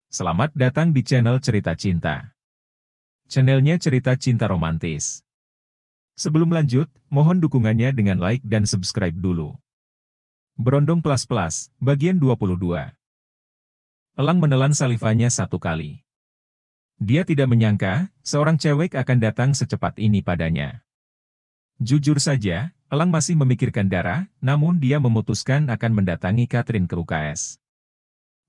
Selamat datang di channel Cerita Cinta. Channelnya cerita cinta romantis. Sebelum lanjut, mohon dukungannya dengan like dan subscribe dulu. Berondong Plus, bagian 22. Elang menelan salivanya satu kali. Dia tidak menyangka, seorang cewek akan datang secepat ini padanya. Jujur saja, Elang masih memikirkan Dara, namun dia memutuskan akan mendatangi Catherine ke UKS.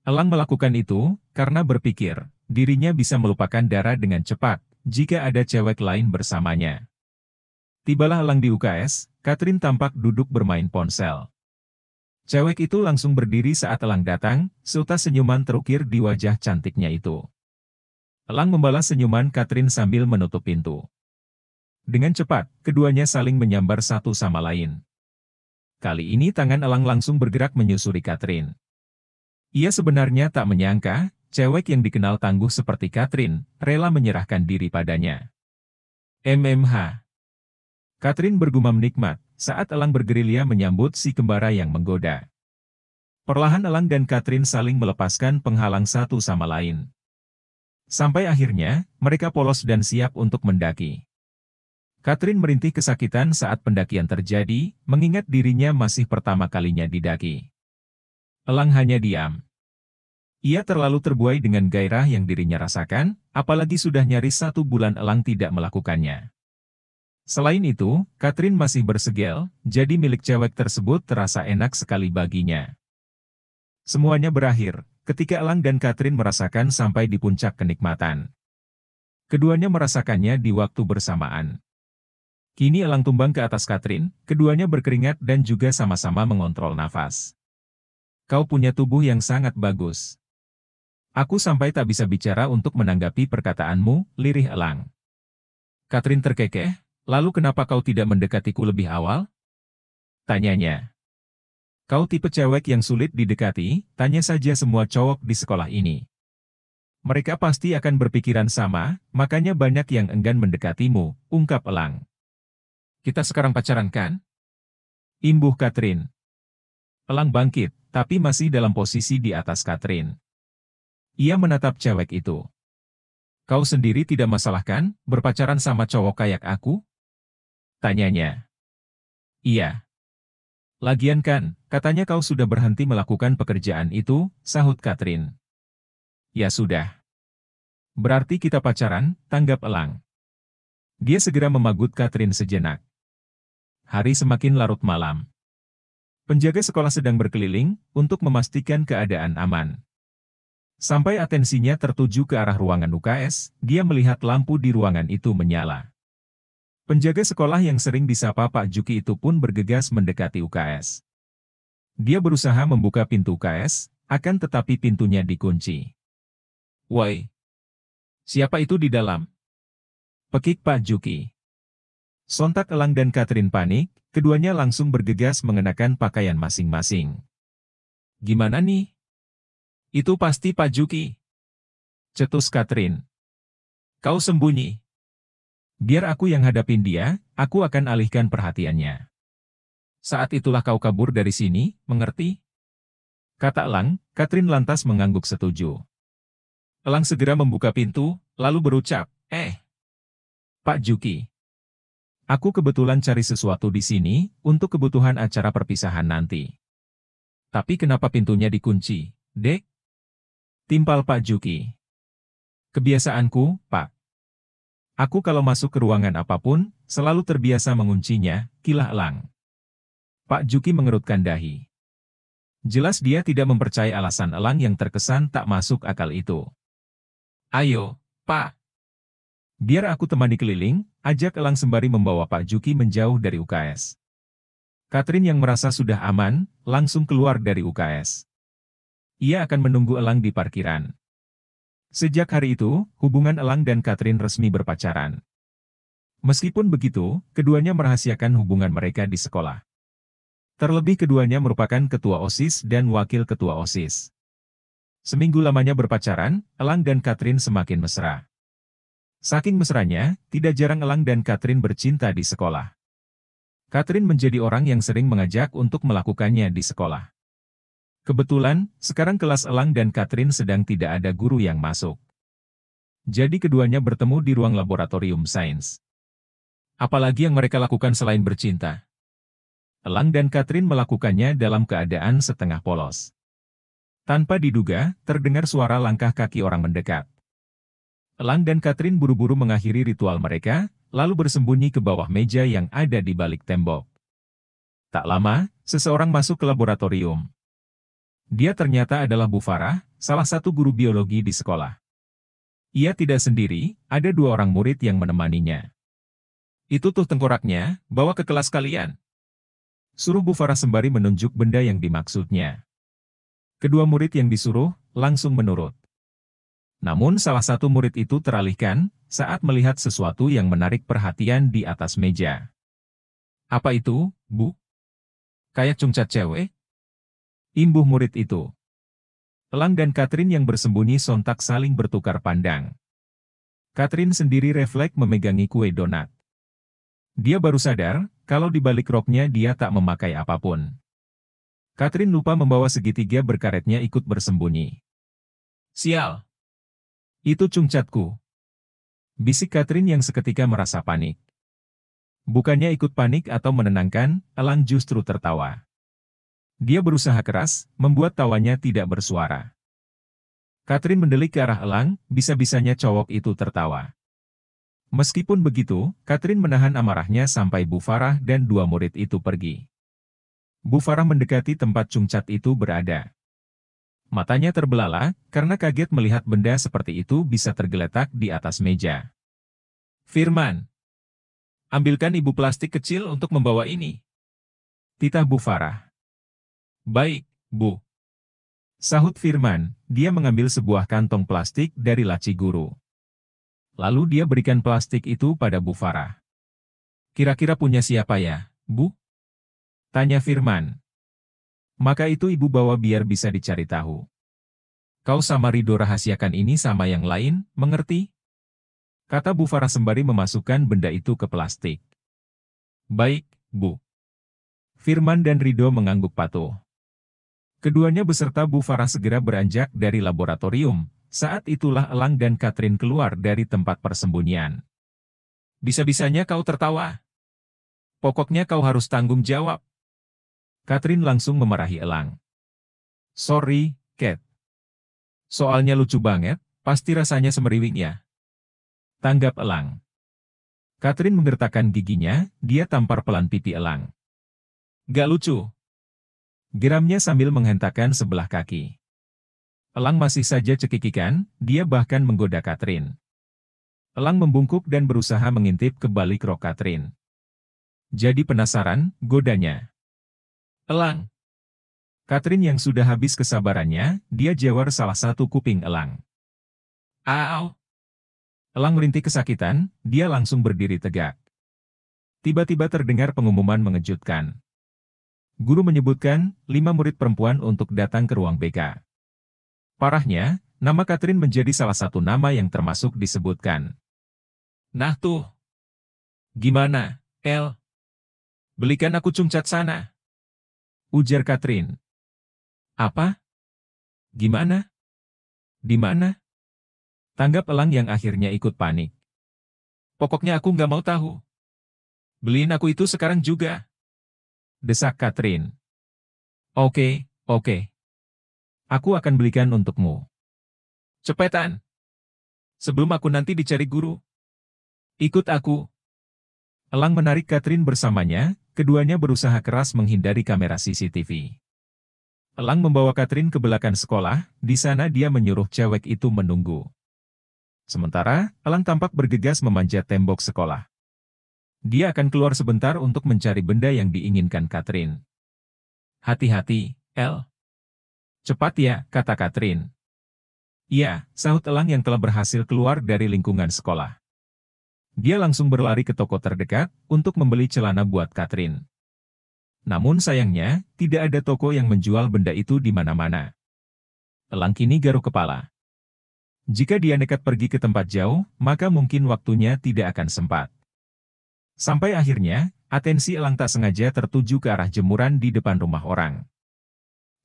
Elang melakukan itu, karena berpikir, dirinya bisa melupakan Dara dengan cepat, jika ada cewek lain bersamanya. Tibalah Elang di UKS, Catherine tampak duduk bermain ponsel. Cewek itu langsung berdiri saat Elang datang, seutas senyuman terukir di wajah cantiknya itu. Elang membalas senyuman Catherine sambil menutup pintu. Dengan cepat, keduanya saling menyambar satu sama lain. Kali ini tangan Elang langsung bergerak menyusuri Catherine. Ia sebenarnya tak menyangka, cewek yang dikenal tangguh seperti Catherine, rela menyerahkan diri padanya. MMH. Catherine bergumam nikmat, saat Elang bergerilya menyambut si kembara yang menggoda. Perlahan Elang dan Catherine saling melepaskan penghalang satu sama lain. Sampai akhirnya, mereka polos dan siap untuk mendaki. Catherine merintih kesakitan saat pendakian terjadi, mengingat dirinya masih pertama kalinya didaki. Elang hanya diam. Ia terlalu terbuai dengan gairah yang dirinya rasakan, apalagi sudah nyaris 1 bulan Elang tidak melakukannya. Selain itu, Catherine masih bersegel, jadi milik cewek tersebut terasa enak sekali baginya. Semuanya berakhir, ketika Elang dan Catherine merasakan sampai di puncak kenikmatan. Keduanya merasakannya di waktu bersamaan. Kini Elang tumbang ke atas Catherine, keduanya berkeringat dan juga sama-sama mengontrol nafas. Kau punya tubuh yang sangat bagus. Aku sampai tak bisa bicara untuk menanggapi perkataanmu, lirih Elang. Catherine terkekeh, lalu kenapa kau tidak mendekatiku lebih awal? Tanyanya. Kau tipe cewek yang sulit didekati, tanya saja semua cowok di sekolah ini. Mereka pasti akan berpikiran sama, makanya banyak yang enggan mendekatimu, ungkap Elang. Kita sekarang pacaran kan? Imbuh Catherine. Elang bangkit, tapi masih dalam posisi di atas Catherine. Ia menatap cewek itu. Kau sendiri tidak masalah kan, berpacaran sama cowok kayak aku? Tanyanya. Iya. Lagian kan, katanya kau sudah berhenti melakukan pekerjaan itu, sahut Catherine. Ya sudah. Berarti kita pacaran, tanggap Elang. Dia segera memagut Catherine sejenak. Hari semakin larut malam. Penjaga sekolah sedang berkeliling, untuk memastikan keadaan aman. Sampai atensinya tertuju ke arah ruangan UKS, dia melihat lampu di ruangan itu menyala. Penjaga sekolah yang sering disapa Pak Juki itu pun bergegas mendekati UKS. Dia berusaha membuka pintu UKS, akan tetapi pintunya dikunci. Woi! Siapa itu di dalam? Pekik Pak Juki. Sontak Elang dan Catherine panik, keduanya langsung bergegas mengenakan pakaian masing-masing. Gimana nih? Itu pasti Pak Juki. Cetus Catherine. Kau sembunyi. Biar aku yang hadapin dia, aku akan alihkan perhatiannya. Saat itulah kau kabur dari sini, mengerti? Kata Elang, Catherine lantas mengangguk setuju. Elang segera membuka pintu, lalu berucap, Pak Juki. Aku kebetulan cari sesuatu di sini, untuk kebutuhan acara perpisahan nanti. Tapi kenapa pintunya dikunci, Dek? Timpal Pak Juki. Kebiasaanku, Pak. Aku kalau masuk ke ruangan apapun, selalu terbiasa menguncinya, kilah Elang. Pak Juki mengerutkan dahi. Jelas dia tidak mempercayai alasan Elang yang terkesan tak masuk akal itu. Ayo, Pak. Biar aku temani keliling, ajak Elang sembari membawa Pak Juki menjauh dari UKS. Catherine yang merasa sudah aman, langsung keluar dari UKS. Ia akan menunggu Elang di parkiran. Sejak hari itu, hubungan Elang dan Catherine resmi berpacaran. Meskipun begitu, keduanya merahasiakan hubungan mereka di sekolah. Terlebih keduanya merupakan ketua OSIS dan wakil ketua OSIS. Seminggu lamanya berpacaran, Elang dan Catherine semakin mesra. Saking mesranya, tidak jarang Elang dan Catherine bercinta di sekolah. Catherine menjadi orang yang sering mengajak untuk melakukannya di sekolah. Kebetulan, sekarang kelas Elang dan Catherine sedang tidak ada guru yang masuk. Jadi keduanya bertemu di ruang laboratorium sains. Apalagi yang mereka lakukan selain bercinta? Elang dan Catherine melakukannya dalam keadaan setengah polos. Tanpa diduga, terdengar suara langkah kaki orang mendekat. Elang dan Catherine buru-buru mengakhiri ritual mereka, lalu bersembunyi ke bawah meja yang ada di balik tembok. Tak lama, seseorang masuk ke laboratorium. Dia ternyata adalah Bu Farah, salah satu guru biologi di sekolah. Ia tidak sendiri, ada dua orang murid yang menemaninya. Itu tuh tengkoraknya, bawa ke kelas kalian. Suruh Bu Farah sembari menunjuk benda yang dimaksudnya. Kedua murid yang disuruh, langsung menurut. Namun salah satu murid itu teralihkan, saat melihat sesuatu yang menarik perhatian di atas meja. Apa itu, Bu? Kayak cungcat cewek? Imbuh murid itu. Elang dan Catherine yang bersembunyi sontak saling bertukar pandang. Catherine sendiri refleks memegangi kue donat. Dia baru sadar, kalau di balik roknya dia tak memakai apapun. Catherine lupa membawa segitiga berkaretnya ikut bersembunyi. Sial! Itu cungcatku. Bisik Catherine yang seketika merasa panik. Bukannya ikut panik atau menenangkan, Elang justru tertawa. Dia berusaha keras, membuat tawanya tidak bersuara. Catherine mendelik ke arah Elang, bisa-bisanya cowok itu tertawa. Meskipun begitu, Catherine menahan amarahnya sampai Bu Farah dan dua murid itu pergi. Bu Farah mendekati tempat cungcat itu berada. Matanya terbelalak, karena kaget melihat benda seperti itu bisa tergeletak di atas meja. Firman, ambilkan ibu plastik kecil untuk membawa ini. Titah Bu Farah. Baik, Bu. Sahut Firman, dia mengambil sebuah kantong plastik dari laci guru. Lalu dia berikan plastik itu pada Bu Farah. Kira-kira punya siapa ya, Bu? Tanya Firman. Maka itu ibu bawa biar bisa dicari tahu. Kau sama Rido rahasiakan ini sama yang lain, mengerti? Kata Bu Farah sembari memasukkan benda itu ke plastik. Baik, Bu. Firman dan Rido mengangguk patuh. Keduanya beserta Bu Farah segera beranjak dari laboratorium. Saat itulah Elang dan Catherine keluar dari tempat persembunyian. Bisa-bisanya kau tertawa. Pokoknya kau harus tanggung jawab. Catherine langsung memarahi Elang. Sorry, Cat. Soalnya lucu banget, pasti rasanya semeriwing ya. Tanggap Elang. Catherine menggertakkan giginya, dia tampar pelan pipi Elang. Gak lucu. Geramnya sambil menghentakkan sebelah kaki. Elang masih saja cekikikan, dia bahkan menggoda Catherine. Elang membungkuk dan berusaha mengintip ke balik rok Catherine. Jadi penasaran, godanya. Elang. Catherine yang sudah habis kesabarannya, dia jawar salah satu kuping Elang. Au! Elang merintih kesakitan, dia langsung berdiri tegak. Tiba-tiba terdengar pengumuman mengejutkan. Guru menyebutkan 5 murid perempuan untuk datang ke ruang BK. Parahnya, nama Catherine menjadi salah satu nama yang termasuk disebutkan. Nah tuh. Gimana, El? Belikan aku cungcat sana. Ujar Catherine. Apa? Gimana? Di mana? Tanggap Elang yang akhirnya ikut panik. Pokoknya aku nggak mau tahu. Beliin aku itu sekarang juga. Desak Catherine. Oke. Aku akan belikan untukmu. Cepetan. Sebelum aku nanti dicari guru. Ikut aku. Elang menarik Catherine bersamanya, keduanya berusaha keras menghindari kamera CCTV. Elang membawa Catherine ke belakang sekolah, di sana dia menyuruh cewek itu menunggu. Sementara, Elang tampak bergegas memanjat tembok sekolah. Dia akan keluar sebentar untuk mencari benda yang diinginkan Catherine. Hati-hati, El. Cepat ya, kata Catherine. Iya, sahut Elang yang telah berhasil keluar dari lingkungan sekolah. Dia langsung berlari ke toko terdekat untuk membeli celana buat Catherine. Namun sayangnya, tidak ada toko yang menjual benda itu di mana-mana. Elang kini garuk kepala. Jika dia nekat pergi ke tempat jauh, maka mungkin waktunya tidak akan sempat. Sampai akhirnya, atensi Elang tak sengaja tertuju ke arah jemuran di depan rumah orang.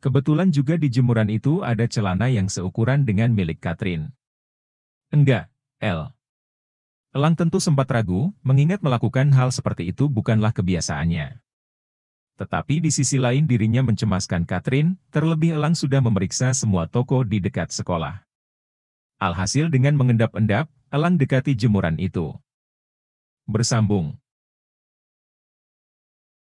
Kebetulan juga di jemuran itu ada celana yang seukuran dengan milik Katrin. Enggak, El. Elang tentu sempat ragu, mengingat melakukan hal seperti itu bukanlah kebiasaannya. Tetapi di sisi lain dirinya mencemaskan Katrin, terlebih Elang sudah memeriksa semua toko di dekat sekolah. Alhasil dengan mengendap-endap, Elang dekati jemuran itu. Bersambung.